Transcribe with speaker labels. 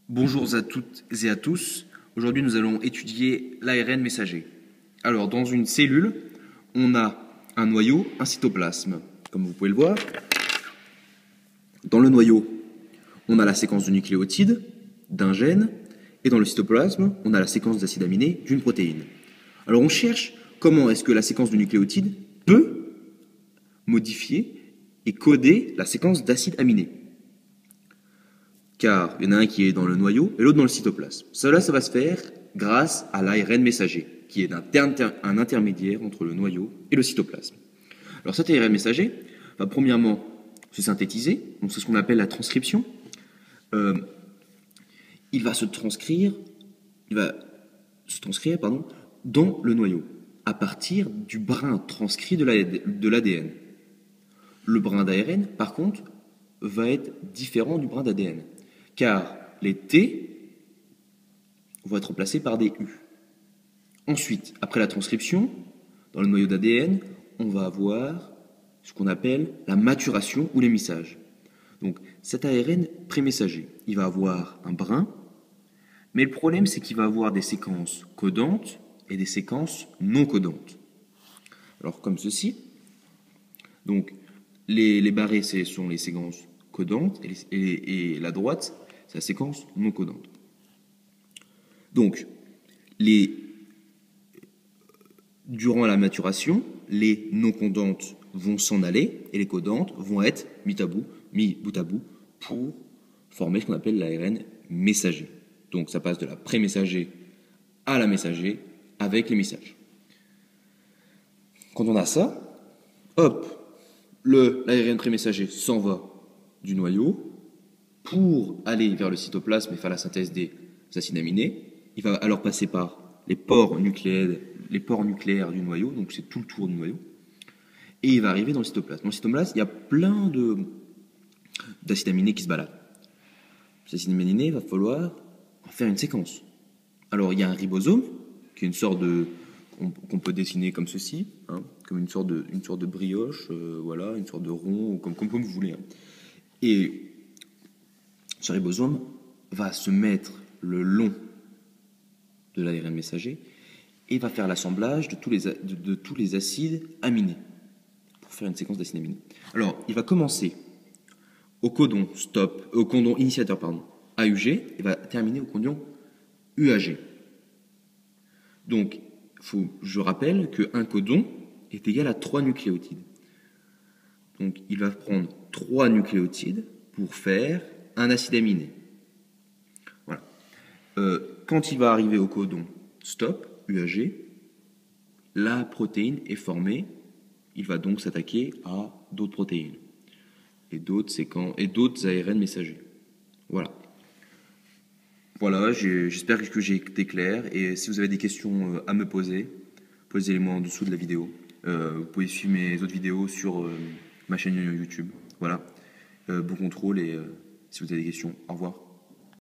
Speaker 1: Bonjour à toutes et à tous. Aujourd'hui, nous allons étudier l'ARN messager. Alors, dans une cellule, on a un noyau, un cytoplasme. Comme vous pouvez le voir, dans le noyau, on a la séquence de nucléotides d'un gène, et dans le cytoplasme, on a la séquence d'acides aminés d'une protéine. Alors, on cherche comment est-ce que la séquence de nucléotides peut modifier et coder la séquence d'acides aminés. Car il y en a un qui est dans le noyau et l'autre dans le cytoplasme. Cela, ça va se faire grâce à l'ARN messager, qui est un intermédiaire entre le noyau et le cytoplasme. Alors cet ARN messager va premièrement se synthétiser, donc c'est ce qu'on appelle la transcription. Il va se transcrire dans le noyau, à partir du brin transcrit de l'ADN. Le brin d'ARN, par contre, va être différent du brin d'ADN, car les T vont être remplacés par des U. Ensuite, après la transcription, dans le noyau d'ADN, on va avoir ce qu'on appelle la maturation ou l'émissage. Donc cet ARN prémessager, il va avoir un brin, mais le problème c'est qu'il va avoir des séquences codantes et des séquences non codantes. Alors comme ceci, donc les barrés sont les séquences codantes et la droite c'est la séquence non codante. Donc durant la maturation, les non codantes vont s'en aller et les codantes vont être mis bout à bout pour former ce qu'on appelle l'ARN messager. Donc ça passe de la pré-messager à la messager avec les messages. Quand on a ça, hop, l'ARN pré-messager s'en va du noyau pour aller vers le cytoplasme et faire la synthèse des acides aminés. Il va alors passer par les pores nucléaires du noyau, donc c'est tout le tour du noyau, et il va arriver dans le cytoplasme. Dans le cytoplasme, il y a plein d'acides aminés qui se baladent. Ces acides aminés, il va falloir en faire une séquence. Alors il y a un ribosome, qui est une sorte qu'on peut dessiner comme ceci, hein, comme une sorte de brioche, voilà, une sorte de rond, comme vous voulez. Hein. Et ce ribosome va se mettre le long de l'ARN messager et va faire l'assemblage de tous les acides aminés pour faire une séquence d'acides aminés. Alors, il va commencer au codon initiateur AUG et va terminer au codon UAG. Donc, je rappelle qu'un codon est égal à 3 nucléotides. Donc, il va prendre 3 nucléotides pour faire un acide aminé. Voilà. Quand il va arriver au codon stop, UAG, la protéine est formée. Il va donc s'attaquer à d'autres protéines et d'autres ARN messagers. Voilà. Voilà, j'espère que j'ai été clair. Et si vous avez des questions à me poser, posez-les-moi en dessous de la vidéo. Vous pouvez suivre mes autres vidéos sur ma chaîne YouTube. Voilà. Bon contrôle et si vous avez des questions, au revoir.